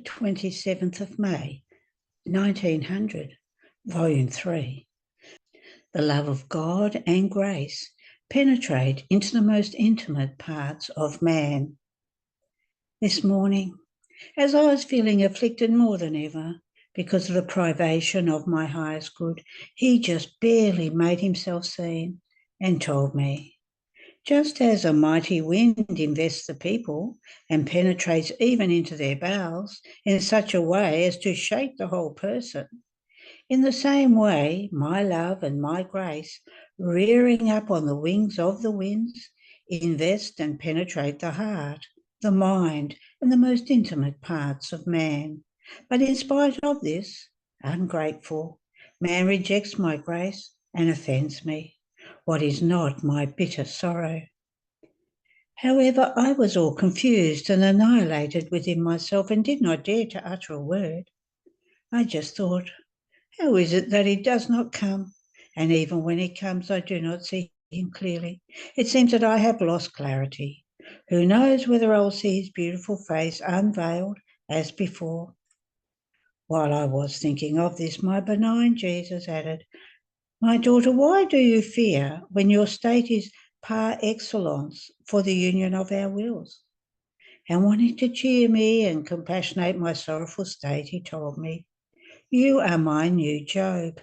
27th of May, 1900, Volume 3. The love of God and grace penetrate into the most intimate parts of man. This morning, as I was feeling afflicted more than ever because of the privation of my highest good, he just barely made himself seen and told me, just as a mighty wind invests the people and penetrates even into their bowels in such a way as to shake the whole person, in the same way my love and my grace, rearing up on the wings of the winds, invest and penetrate the heart, the mind, and the most intimate parts of man. But in spite of this, ungrateful, man rejects my grace and offends me. What is not my bitter sorrow? However, I was all confused and annihilated within myself and did not dare to utter a word. I just thought, how is it that he does not come? And even when he comes, I do not see him clearly. It seems that I have lost clarity. Who knows whether I'll see his beautiful face unveiled as before? While I was thinking of this, my benign Jesus added, my daughter, why do you fear when your state is par excellence for the union of our wills? And wanting to cheer me and compassionate my sorrowful state, he told me, you are my new Job.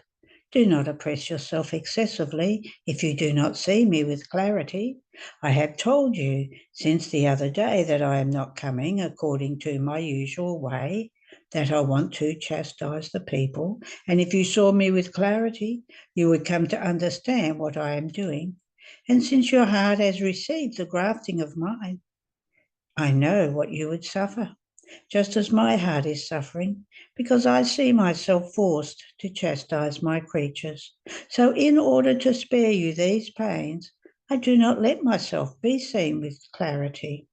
Do not oppress yourself excessively if you do not see me with clarity. I have told you since the other day that I am not coming according to my usual way, that I want to chastise the people, and if you saw me with clarity, you would come to understand what I am doing. And since your heart has received the grafting of mine, I know what you would suffer, just as my heart is suffering, because I see myself forced to chastise my creatures. So in order to spare you these pains, I do not let myself be seen with clarity.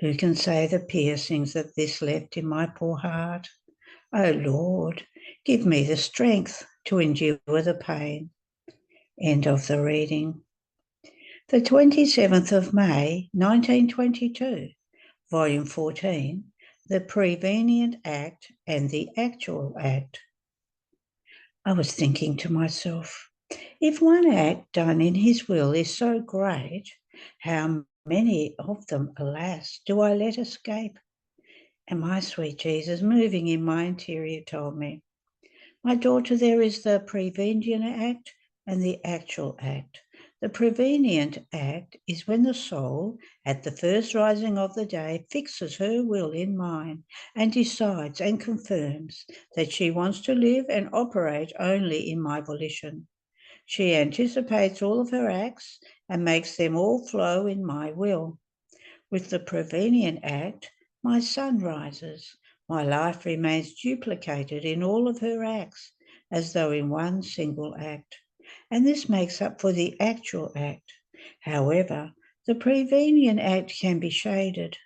Who can say the piercings that this left in my poor heart? O Lord, give me the strength to endure the pain. End of the reading. The 27th of May, 1922, Volume 14, The Prevenient Act and the Actual Act. I was thinking to myself, if one act done in his will is so great, how many of them, alas, do I let escape? And my sweet Jesus, moving in my interior, told me, my daughter, there is the prevenient act and the actual act. The prevenient act is when the soul, at the first rising of the day, fixes her will in mine and decides and confirms that she wants to live and operate only in my volition. She anticipates all of her acts and makes them all flow in my will. With the prevenient act, my sun rises. My life remains duplicated in all of her acts, as though in one single act. And this makes up for the actual act. However, the prevenient act can be shaded,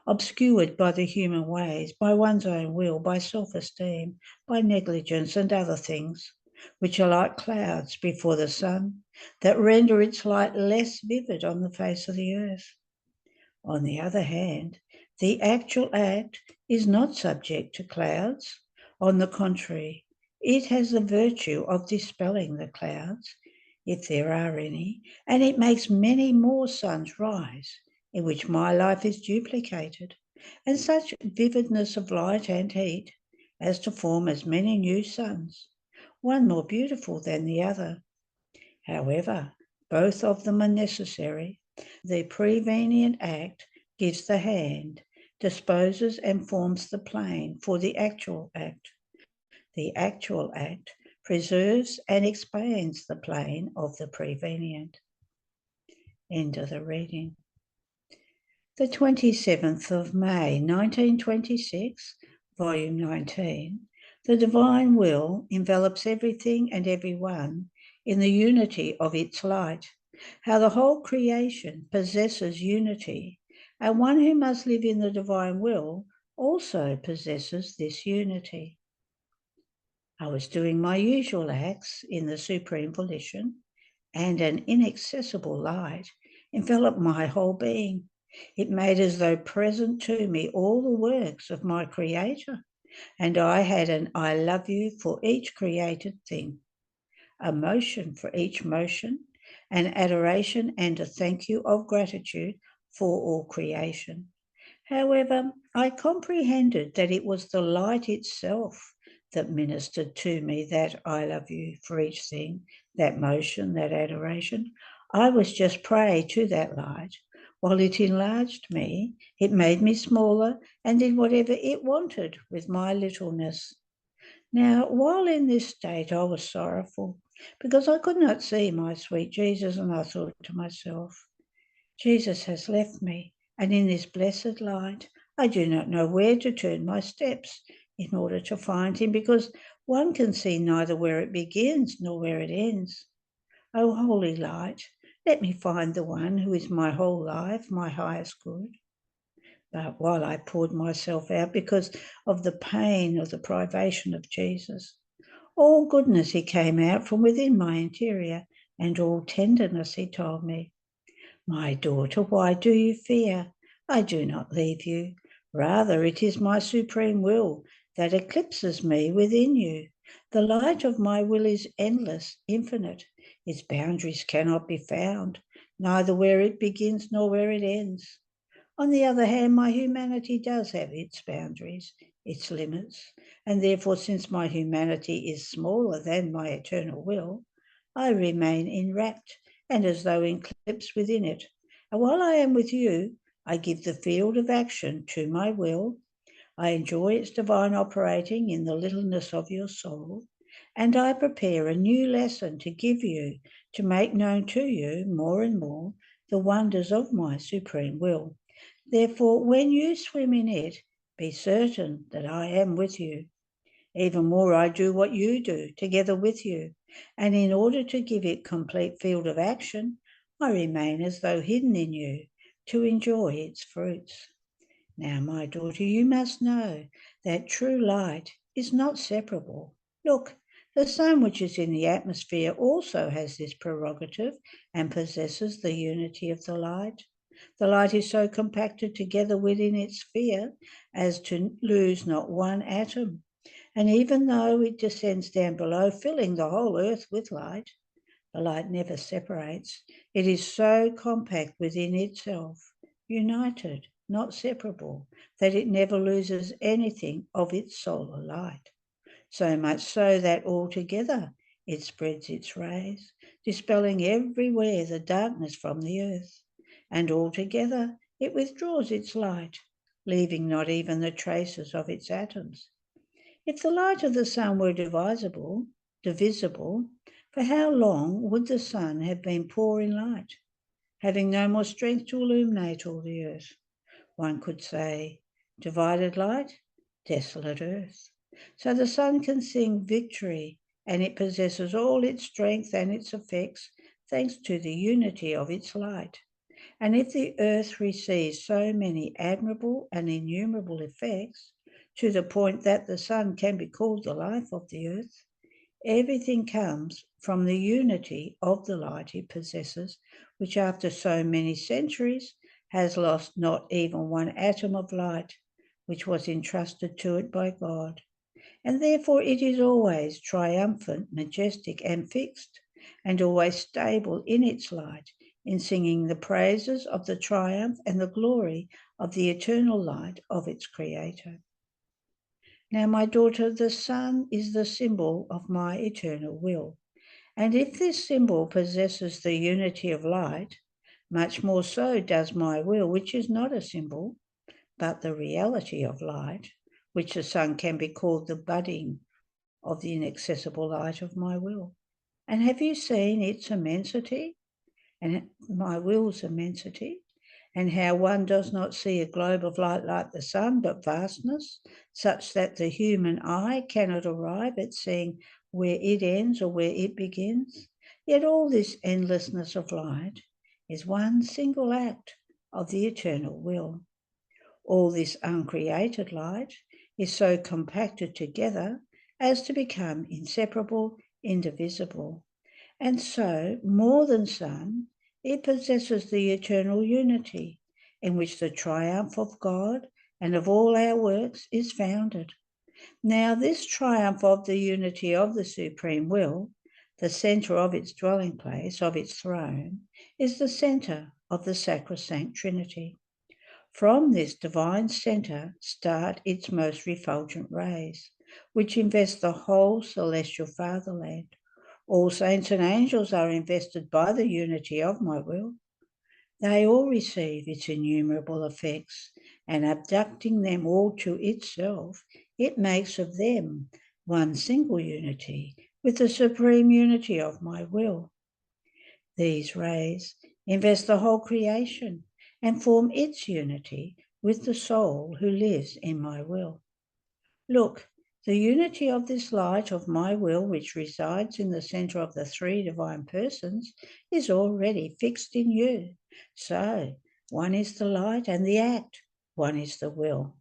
obscured by the human ways, by one's own will, by self-esteem, by negligence and other things, which are like clouds before the sun, that render its light less vivid on the face of the earth. On the other hand, the actual act is not subject to clouds. On the contrary, it has the virtue of dispelling the clouds, if there are any, and it makes many more suns rise, in which my life is duplicated, and such vividness of light and heat as to form as many new suns, one more beautiful than the other. However, both of them are necessary. The prevenient act gives the hand, disposes and forms the plane for the actual act. The actual act preserves and expands the plane of the prevenient. End of the reading. The 27th of May, 1926, Volume 19, The Divine Will envelops everything and everyone in the unity of its light, how the whole creation possesses unity, and one who must live in the divine will also possesses this unity. I was doing my usual acts in the supreme volition, and an inaccessible light enveloped my whole being, It made as though present to me all the works of my Creator, and I had an I love you for each created thing, a motion for each motion, an adoration and a thank you of gratitude for all creation. However, I comprehended that it was the light itself that ministered to me that I love you for each thing, that motion, that adoration. I was just prey to that light. While it enlarged me, it made me smaller and did whatever it wanted with my littleness. Now, while in this state, I was sorrowful because I could not see my sweet Jesus, and I thought to myself, Jesus has left me, and in this blessed light, I do not know where to turn my steps in order to find him, because one can see neither where it begins nor where it ends. O holy light, let me find the one who is my whole life, my highest good. But while I poured myself out because of the pain of the privation of Jesus, all goodness he came out from within my interior, and all tenderness he told me. My daughter, why do you fear? I do not leave you. Rather, it is my supreme will that eclipses me within you. The light of my will is endless, infinite. Its boundaries cannot be found, neither where it begins nor where it ends. On the other hand, my humanity does have its boundaries, its limits, and therefore, since my humanity is smaller than my eternal will, I remain enwrapped and as though eclipsed within it. And while I am with you, I give the field of action to my will. I enjoy its divine operating in the littleness of your soul, and I prepare a new lesson to give you, to make known to you more and more the wonders of my supreme will. Therefore, when you swim in it, be certain that I am with you. Even more, I do what you do, together with you. And in order to give it complete field of action, I remain as though hidden in you, to enjoy its fruits. Now, my daughter, you must know that true light is not separable. Look, the sun which is in the atmosphere also has this prerogative and possesses the unity of the light. The light is so compacted together within its sphere as to lose not one atom. And even though it descends down below, filling the whole earth with light, the light never separates. It is so compact within itself, united, not separable, that it never loses anything of its solar light. So much so that altogether it spreads its rays, dispelling everywhere the darkness from the earth, and altogether it withdraws its light, leaving not even the traces of its atoms. If the light of the sun were divisible, for how long would the sun have been poor in light, having no more strength to illuminate all the earth? One could say, divided light, desolate earth. So the sun can sing victory, and it possesses all its strength and its effects, thanks to the unity of its light. And if the earth receives so many admirable and innumerable effects, to the point that the sun can be called the life of the earth, everything comes from the unity of the light it possesses, which after so many centuries has lost not even one atom of light, which was entrusted to it by God. And therefore it is always triumphant, majestic, and fixed, and always stable in its light, in singing the praises of the triumph and the glory of the eternal light of its Creator. Now, my daughter, the sun is the symbol of my eternal will. And if this symbol possesses the unity of light, much more so does my will, which is not a symbol, but the reality of light, which the sun can be called the budding of the inaccessible light of my will. And have you seen its immensity and my will's immensity? And how one does not see a globe of light like the sun, but vastness, such that the human eye cannot arrive at seeing where it ends or where it begins. Yet all this endlessness of light is one single act of the eternal will. All this uncreated light is so compacted together as to become inseparable, indivisible. And so, more than sun, it possesses the eternal unity, in which the triumph of God and of all our works is founded. Now this triumph of the unity of the supreme will, the centre of its dwelling place, of its throne, is the centre of the sacrosanct Trinity. From this divine centre start its most refulgent rays, which invest the whole celestial fatherland. All saints and angels are invested by the unity of my will. They all receive its innumerable effects, and abducting them all to itself, it makes of them one single unity with the supreme unity of my will. These rays invest the whole creation and form its unity with the soul who lives in my will. Look, the unity of this light of my will, which resides in the centre of the three divine persons, is already fixed in you. So, one is the light and the act, one is the will.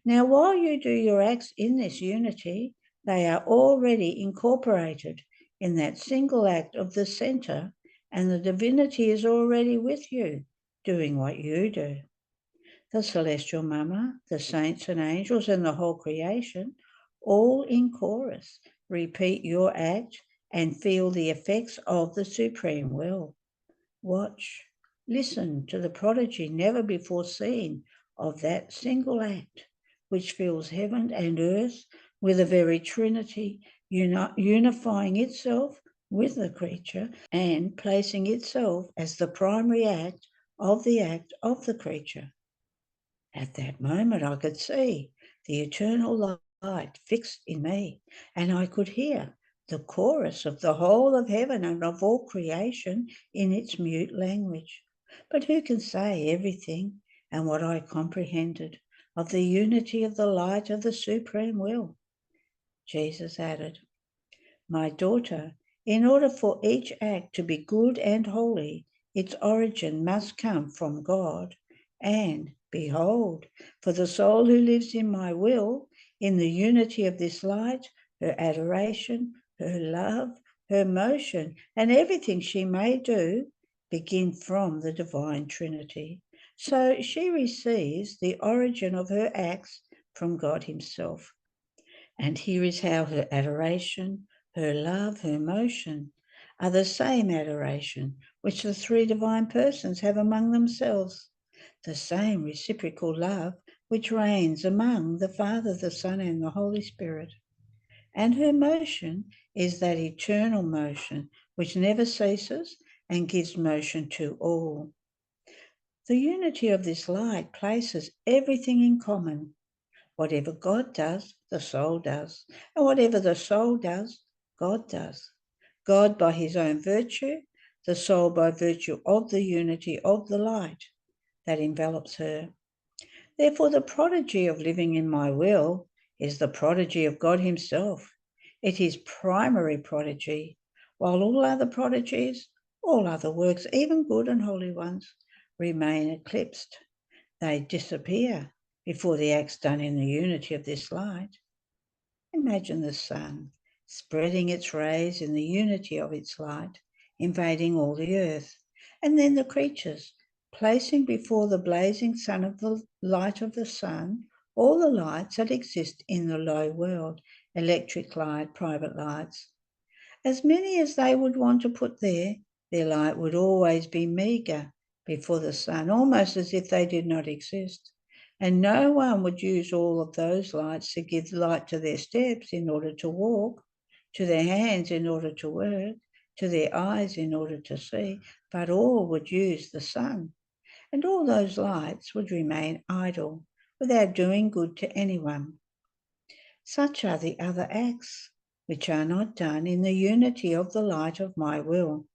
Now, while you do your acts in this unity, they are already incorporated in that single act of the centre, and the divinity is already with you, doing what you do. The celestial Mama, the saints and angels, and the whole creation, all in chorus, repeat your act and feel the effects of the supreme will. Watch, listen to the prodigy never before seen of that single act, which fills heaven and earth with a very Trinity, unifying itself with the creature and placing itself as the primary act of the creature. At that moment, I could see the eternal light fixed in me, and I could hear the chorus of the whole of heaven and of all creation in its mute language. But who can say everything and what I comprehended of the unity of the light of the supreme will? Jesus added, "My daughter, in order for each act to be good and holy, its origin must come from God. And behold, for the soul who lives in my will, in the unity of this light, her adoration, her love, her motion, and everything she may do, begin from the divine Trinity. So she receives the origin of her acts from God himself. And here is how her adoration, her love, her motion are the same adoration which the three divine persons have among themselves, the same reciprocal love which reigns among the Father, the Son, and the Holy Spirit. And her motion is that eternal motion which never ceases and gives motion to all. The unity of this light places everything in common. Whatever God does, the soul does. And whatever the soul does, God does. God by his own virtue, the soul by virtue of the unity of the light that envelops her. Therefore, the prodigy of living in my will is the prodigy of God himself. It is primary prodigy, while all other prodigies, all other works, even good and holy ones, remain eclipsed. They disappear before the acts done in the unity of this light. Imagine the sun spreading its rays in the unity of its light, invading all the earth, and then the creatures placing before the blazing sun of the light of the sun all the lights that exist in the low world, electric light, private lights. As many as they would want to put there, their light would always be meagre before the sun, almost as if they did not exist. And no one would use all of those lights to give light to their steps in order to walk, to their hands in order to work, to their eyes in order to see, but all would use the sun. And all those lights would remain idle, without doing good to anyone. Such are the other acts, which are not done in the unity of the light of my will.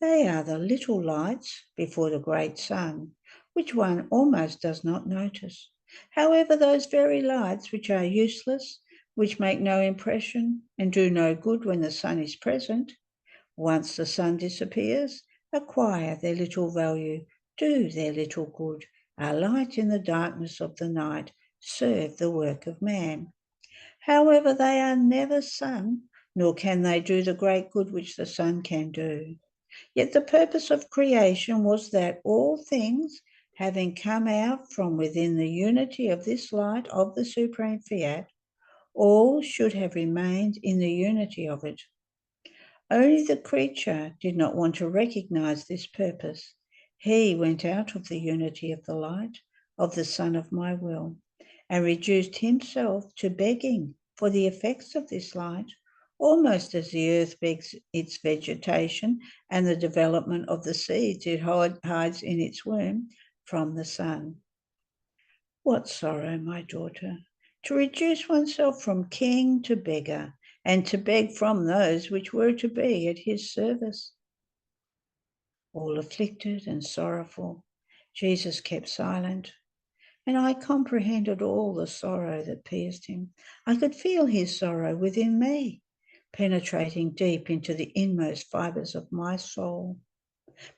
They are the little lights before the great sun, which one almost does not notice. However, those very lights which are useless, which make no impression and do no good when the sun is present, once the sun disappears, acquire their little value, do their little good, are light in the darkness of the night, serve the work of man. However, they are never sun, nor can they do the great good which the sun can do. Yet the purpose of creation was that all things having come out from within the unity of this light of the supreme fiat, all should have remained in the unity of it. Only the creature did not want to recognize this purpose. He went out of the unity of the light of the Son of my will and reduced himself to begging for the effects of this light, almost as the earth begs its vegetation and the development of the seeds it hides in its womb from the sun. What sorrow, my daughter, to reduce oneself from king to beggar, and to beg from those which were to be at his service. All afflicted and sorrowful, Jesus kept silent, and I comprehended all the sorrow that pierced him. I could feel his sorrow within me, penetrating deep into the inmost fibres of my soul.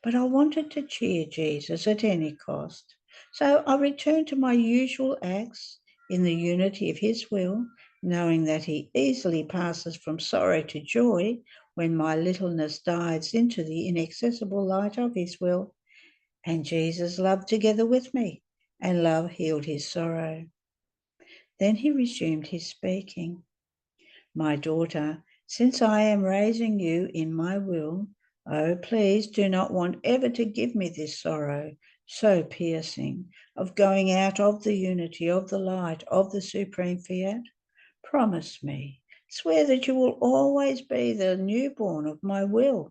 But I wanted to cheer Jesus at any cost, so I returned to my usual acts in the unity of his will, knowing that he easily passes from sorrow to joy when my littleness dives into the inaccessible light of his will. And Jesus loved together with me, and love healed his sorrow. Then he resumed his speaking. My daughter, since I am raising you in my will, oh, please do not want ever to give me this sorrow, so piercing, of going out of the unity of the light of the supreme fiat. Promise me, swear that you will always be the newborn of my will.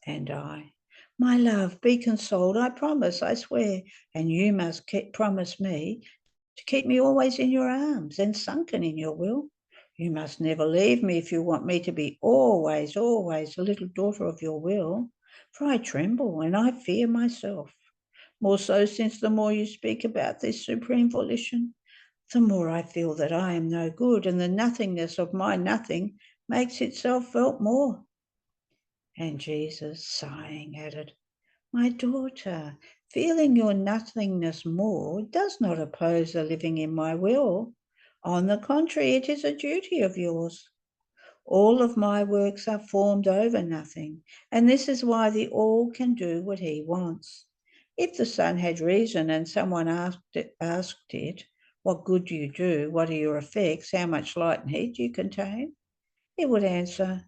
And I, my love, be consoled, I promise, I swear, and you must promise me to keep me always in your arms and sunken in your will. You must never leave me if you want me to be always, always a little daughter of your will, for I tremble and I fear myself. More so since the more you speak about this supreme volition, the more I feel that I am no good, and the nothingness of my nothing makes itself felt more. And Jesus, sighing, added, my daughter, feeling your nothingness more does not oppose the living in my will. On the contrary, it is a duty of yours. All of my works are formed over nothing, and this is why the all can do what he wants. If the sun had reason and someone asked it, what good do you do? What are your effects? How much light and heat do you contain? It would answer,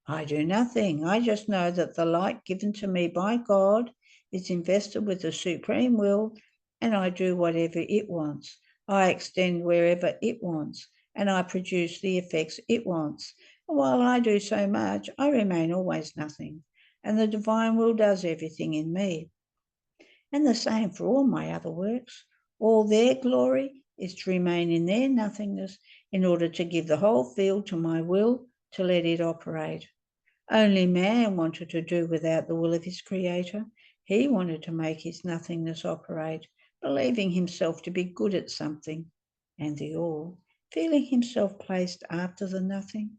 I do nothing. I just know that the light given to me by God is invested with the supreme will, and I do whatever it wants. I extend wherever it wants, and I produce the effects it wants. And while I do so much, I remain always nothing, and the divine will does everything in me. And the same for all my other works. All their glory is to remain in their nothingness in order to give the whole field to my will to let it operate. Only man wanted to do without the will of his creator. He wanted to make his nothingness operate, believing himself to be good at something. And the all, feeling himself placed after the nothing,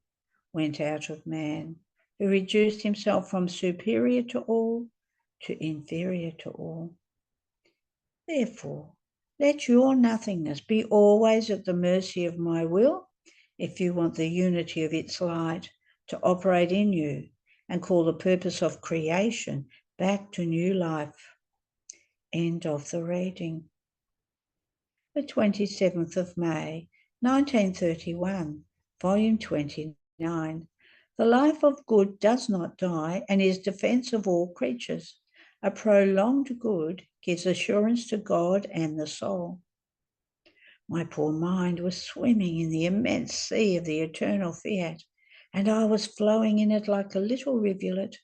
went out of man, who reduced himself from superior to all to inferior to all. Therefore, let your nothingness be always at the mercy of my will, if you want the unity of its light to operate in you and call the purpose of creation back to new life. End of the reading. The 27th of May, 1931, Volume 29. The life of good does not die and is defence of all creatures. A prolonged good gives assurance to God and the soul. My poor mind was swimming in the immense sea of the eternal fiat, and I was flowing in it like a little rivulet,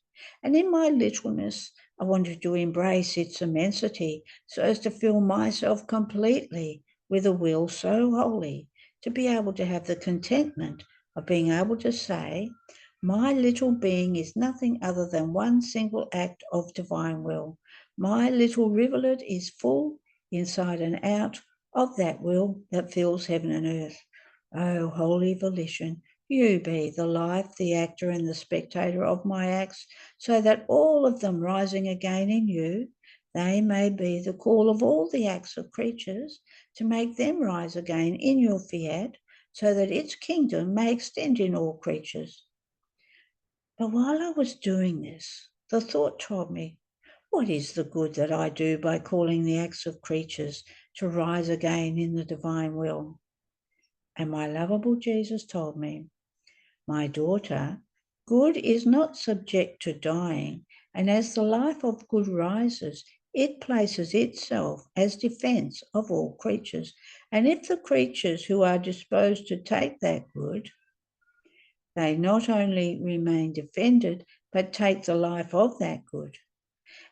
and in my littleness I wanted to embrace its immensity so as to fill myself completely with a will so holy, to be able to have the contentment of being able to say, my little being is nothing other than one single act of divine will. My little rivulet is full, inside and out, of that will that fills heaven and earth. O holy volition, you be the life, the actor and the spectator of my acts, so that all of them rising again in you, they may be the call of all the acts of creatures to make them rise again in your fiat, so that its kingdom may extend in all creatures. But while I was doing this, the thought told me, What is the good that I do by calling the acts of creatures to rise again in the divine will? And my lovable Jesus told me, my daughter, good is not subject to dying, and as the life of good rises, it places itself as defence of all creatures. And if the creatures who are disposed to take that good, they not only remain defended, but take the life of that good.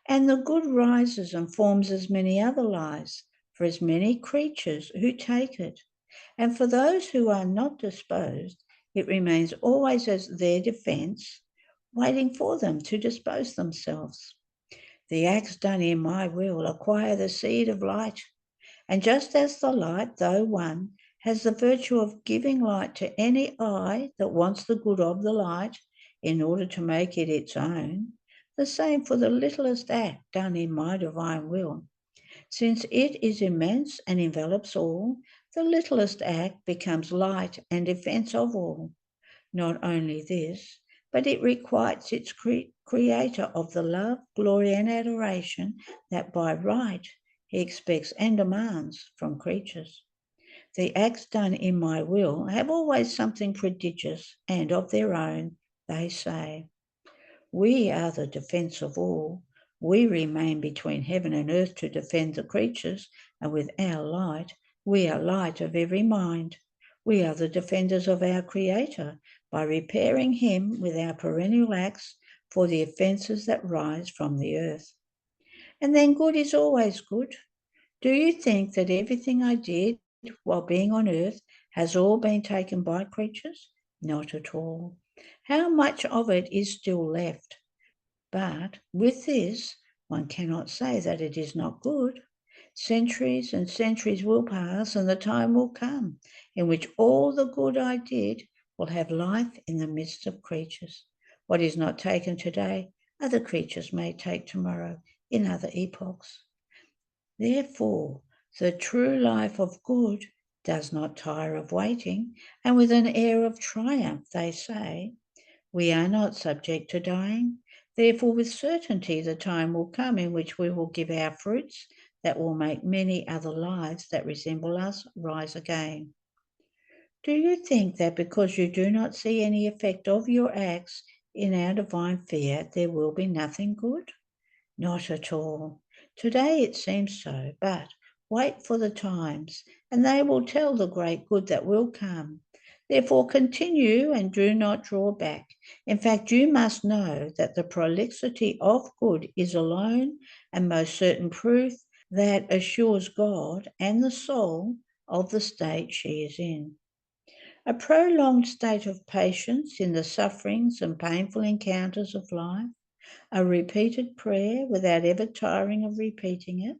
And the good rises and forms as many other lives for as many creatures who take it. And for those who are not disposed, it remains always as their defence, waiting for them to dispose themselves. The acts done in my will acquire the seed of light. And just as the light, though one, has the virtue of giving light to any eye that wants the good of the light in order to make it its own, the same for the littlest act done in my divine will. Since it is immense and envelops all, the littlest act becomes light and defence of all. Not only this, but it requites its creator of the love, glory, and adoration that by right he expects and demands from creatures. The acts done in my will have always something prodigious and of their own, they say. We are the defence of all. We remain between heaven and earth to defend the creatures, and with our light, we are light of every mind. We are the defenders of our Creator by repairing him with our perennial acts for the offences that rise from the earth. And then good is always good. Do you think that everything I did while being on earth has all been taken by creatures? Not at all. How much of it is still left? But with this, one cannot say that it is not good. Centuries and centuries will pass, and the time will come in which all the good I did will have life in the midst of creatures. What is not taken today, other creatures may take tomorrow in other epochs. Therefore, the true life of good does not tire of waiting, and with an air of triumph they say, we are not subject to dying. Therefore, with certainty, the time will come in which we will give our fruits that will make many other lives that resemble us rise again. Do you think that because you do not see any effect of your acts in our divine fear, there will be nothing good? Not at all. Today it seems so, but wait for the times, and they will tell the great good that will come. Therefore continue and do not draw back. In fact, you must know that the prolixity of good is alone and most certain proof that assures God and the soul of the state she is in. A prolonged state of patience in the sufferings and painful encounters of life, a repeated prayer without ever tiring of repeating it,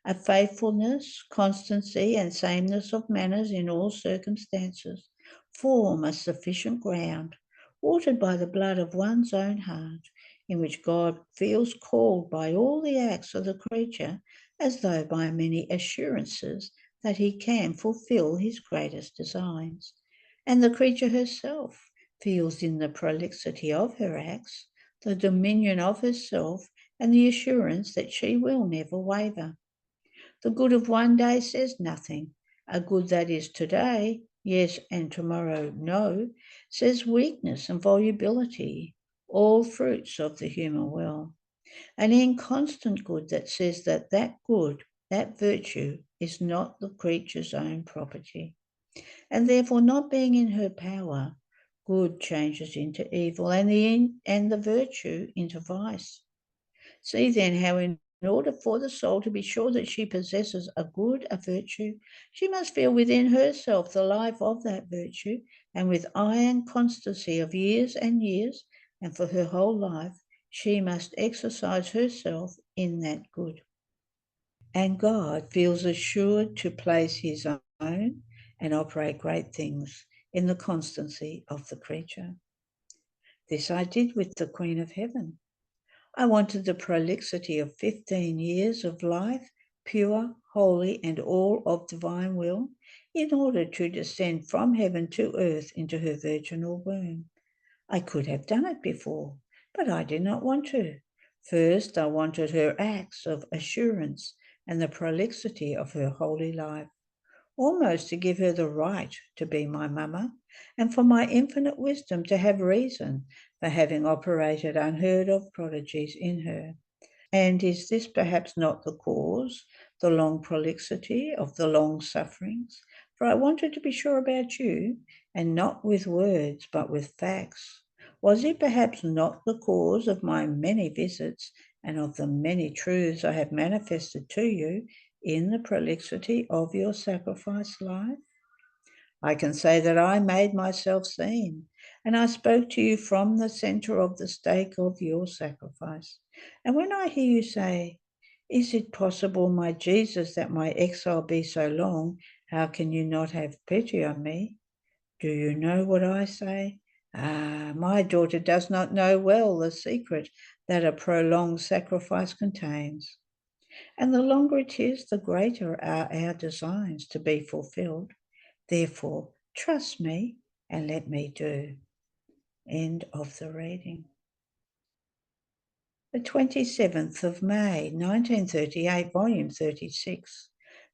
a faithfulness, constancy, and sameness of manners in all circumstances form a sufficient ground, watered by the blood of one's own heart, in which God feels called by all the acts of the creature, as though by many assurances that he can fulfill his greatest designs. And the creature herself feels in the prolixity of her acts the dominion of herself and the assurance that she will never waver. The good of one day says nothing. A good that is today, yes, and tomorrow, no, says weakness and volubility, all fruits of the human will. An inconstant good that says that good, that virtue, is not the creature's own property, and therefore not being in her power, good changes into evil, and the virtue into vice. See then how in order for the soul to be sure that she possesses a virtue, she must feel within herself the life of that virtue, and with iron constancy of years and years, and for her whole life, she must exercise herself in that good. And God feels assured to place his own and operate great things in the constancy of the creature. This I did with the Queen of Heaven. I wanted the prolixity of 15 years of life, pure, holy, and all of divine will, in order to descend from heaven to earth into her virginal womb. I could have done it before, but I did not want to, First, I wanted her acts of assurance and the prolixity of her holy life, almost to give her the right to be my mamma, and for my infinite wisdom to have reason for having operated unheard of prodigies in her. And is this perhaps not the cause, the long prolixity of the long sufferings? For I wanted to be sure about you, and not with words, but with facts. Was it perhaps not the cause of my many visits and of the many truths I have manifested to you in the prolixity of your sacrifice life? I can say that I made myself seen, and I spoke to you from the center of the stake of your sacrifice. And when I hear you say, "Is it possible, my Jesus, that my exile be so long? How can you not have pity on me?" Do you know what I say? Ah, my daughter does not know well the secret that a prolonged sacrifice contains. And the longer it is, the greater are our designs to be fulfilled. Therefore, trust me and let me do. End of the reading. The 27th of May, 1938, volume 36.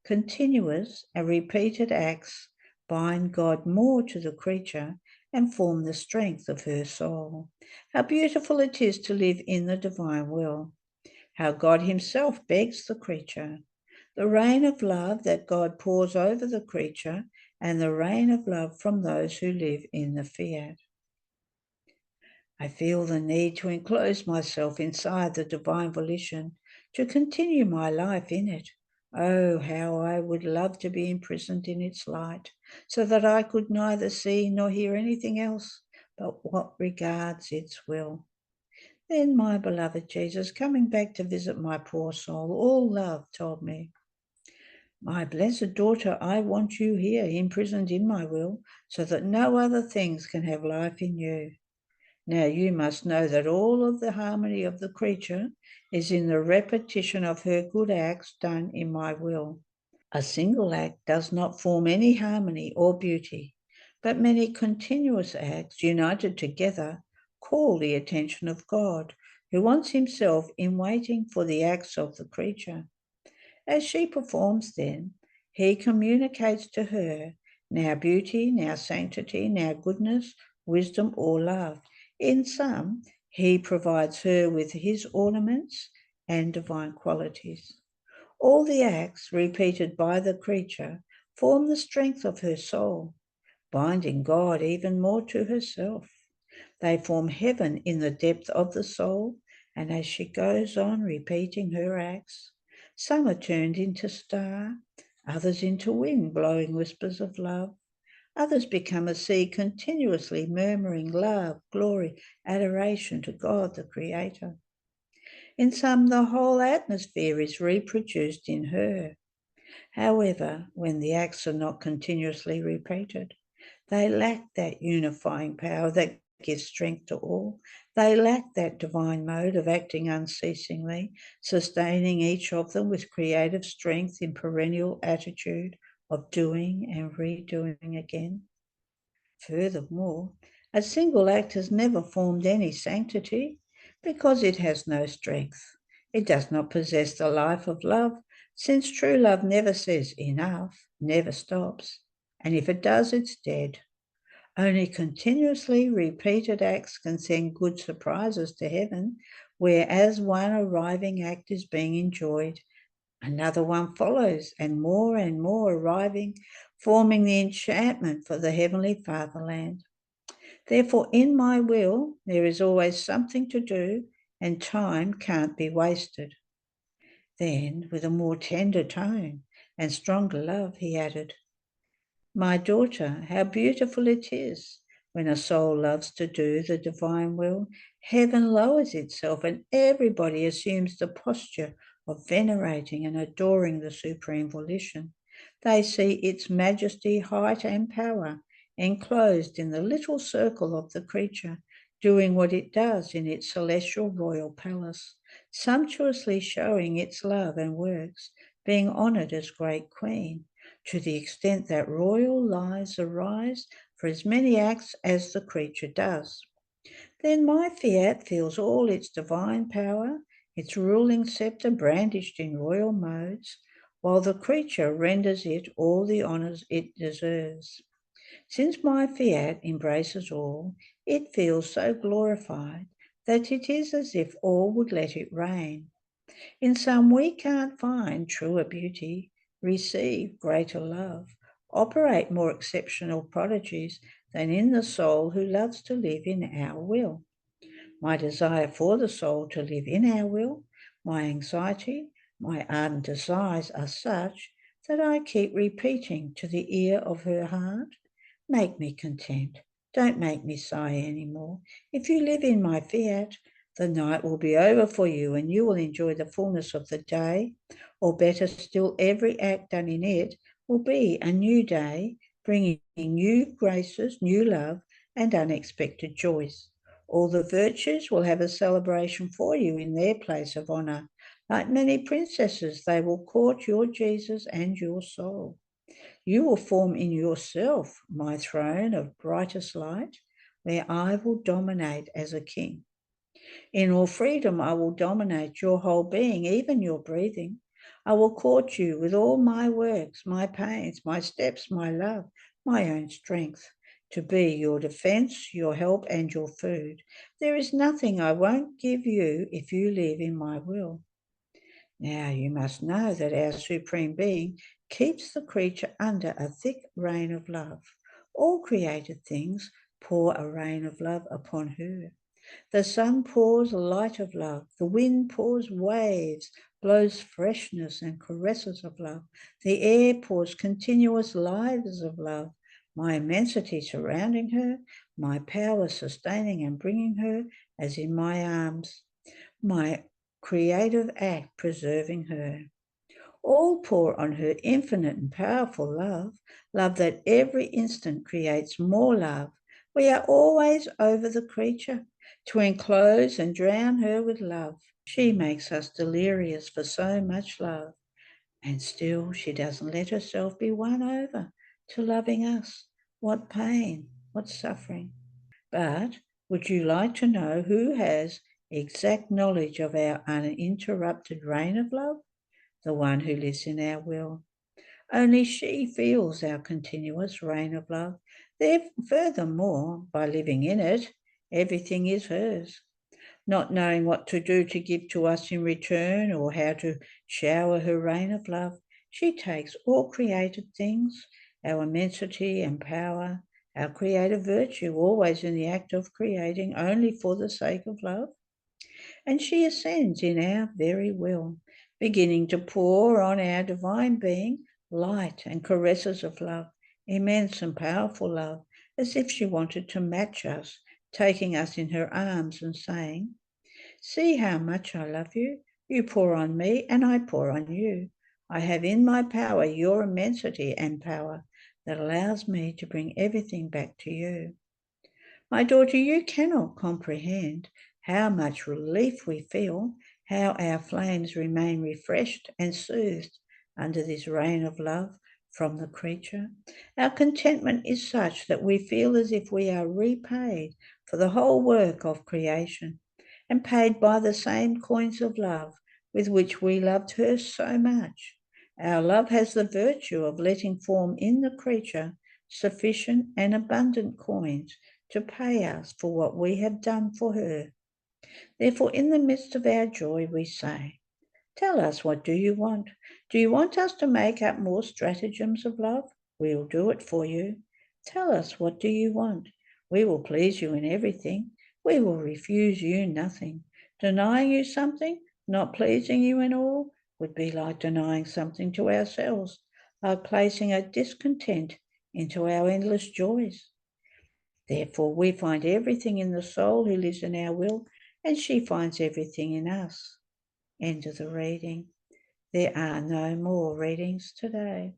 Continuous and repeated acts bind God more to the creature and form the strength of her soul. How beautiful it is to live in the divine will. How God himself begs the creature. The rain of love that God pours over the creature, and the rain of love from those who live in the fiat. I feel the need to enclose myself inside the divine volition, to continue my life in it. Oh, how I would love to be imprisoned in its light, so that I could neither see nor hear anything else but what regards its will. Then my beloved Jesus, coming back to visit my poor soul, all love, told me, "My blessed daughter, I want you here, imprisoned in my will, so that no other things can have life in you. Now you must know that all of the harmony of the creature is in the repetition of her good acts done in my will. A single act does not form any harmony or beauty, but many continuous acts united together call the attention of God, who wants himself in waiting for the acts of the creature. As she performs then, he communicates to her now beauty, now sanctity, now goodness, wisdom, or love. In sum, he provides her with his ornaments and divine qualities. All the acts repeated by the creature form the strength of her soul, binding God even more to herself. They form heaven in the depth of the soul, and as she goes on repeating her acts, some are turned into star, others into wind blowing whispers of love, others become a sea continuously murmuring love, glory, adoration to God the Creator. In some, the whole atmosphere is reproduced in her. However, when the acts are not continuously repeated, they lack that unifying power that gives strength to all. They lack that divine mode of acting unceasingly, sustaining each of them with creative strength in perennial attitude of doing and redoing again. Furthermore, a single act has never formed any sanctity because it has no strength. It does not possess the life of love, since true love never says enough, never stops, and if it does, it's dead. Only continuously repeated acts can send good surprises to heaven, where as one arriving act is being enjoyed, another one follows, and more arriving, forming the enchantment for the heavenly fatherland. Therefore, in my will, there is always something to do, and time can't be wasted. Then, with a more tender tone and stronger love, he added, "My daughter, how beautiful it is when a soul loves to do the divine will. Heaven lowers itself and everybody assumes the posture of venerating and adoring the supreme volition. They see its majesty, height, and power enclosed in the little circle of the creature, doing what it does in its celestial royal palace, sumptuously showing its love and works, being honoured as great queen, to the extent that royal lives arise for as many acts as the creature does. Then my fiat feels all its divine power its ruling sceptre brandished in royal modes, while the creature renders it all the honours it deserves. Since my fiat embraces all, it feels so glorified that it is as if all would let it reign. In some we can't find truer beauty, receive greater love, operate more exceptional prodigies than in the soul who loves to live in our will. My desire for the soul to live in our will, my anxiety, my ardent desires are such that I keep repeating to the ear of her heart, make me content. Don't make me sigh any more. If you live in my fiat, the night will be over for you and you will enjoy the fullness of the day, or better still, every act done in it will be a new day, bringing new graces, new love, and unexpected joys. All the virtues will have a celebration for you in their place of honour. Like many princesses, they will court your Jesus and your soul. You will form in yourself my throne of brightest light, where I will dominate as a king. In all freedom, I will dominate your whole being, even your breathing. I will court you with all my works, my pains, my steps, my love, my own strength, to be your defence, your help, and your food. There is nothing I won't give you if you live in my will. Now you must know that our Supreme Being keeps the creature under a thick rain of love. All created things pour a rain of love upon her. The sun pours light of love. The wind pours waves, blows freshness and caresses of love. The air pours continuous lives of love. My immensity surrounding her, my power sustaining and bringing her as in my arms. My creative act preserving her. All pour on her infinite and powerful love, love that every instant creates more love. We are always over the creature to enclose and drown her with love. She makes us delirious for so much love, and still she doesn't let herself be won over to loving us. What pain, what suffering. But would you like to know who has exact knowledge of our uninterrupted reign of love? The one who lives in our will. Only she feels our continuous reign of love. Furthermore, by living in it, everything is hers. Not knowing what to do to give to us in return or how to shower her rain of love, she takes all created things, our immensity and power, our creative virtue, always in the act of creating only for the sake of love, and she ascends in our very will, beginning to pour on our divine being light and caresses of love, immense and powerful love, as if she wanted to match us, taking us in her arms and saying, see how much I love you. You pour on me and I pour on you. I have in my power your immensity and power that allows me to bring everything back to you. My daughter, you cannot comprehend how much relief we feel, how our flames remain refreshed and soothed under this rain of love from the creature. Our contentment is such that we feel as if we are repaid for the whole work of creation and paid by the same coins of love with which we loved her so much. Our love has the virtue of letting form in the creature sufficient and abundant coins to pay us for what we have done for her. Therefore, in the midst of our joy, we say, tell us, what do you want? Do you want us to make up more stratagems of love? We will do it for you. Tell us, what do you want? We will please you in everything. We will refuse you nothing. Denying you something, not pleasing you in all, would be like denying something to ourselves, like placing a discontent into our endless joys. Therefore, we find everything in the soul who lives in our will, and she finds everything in us. End of the reading. There are no more readings today.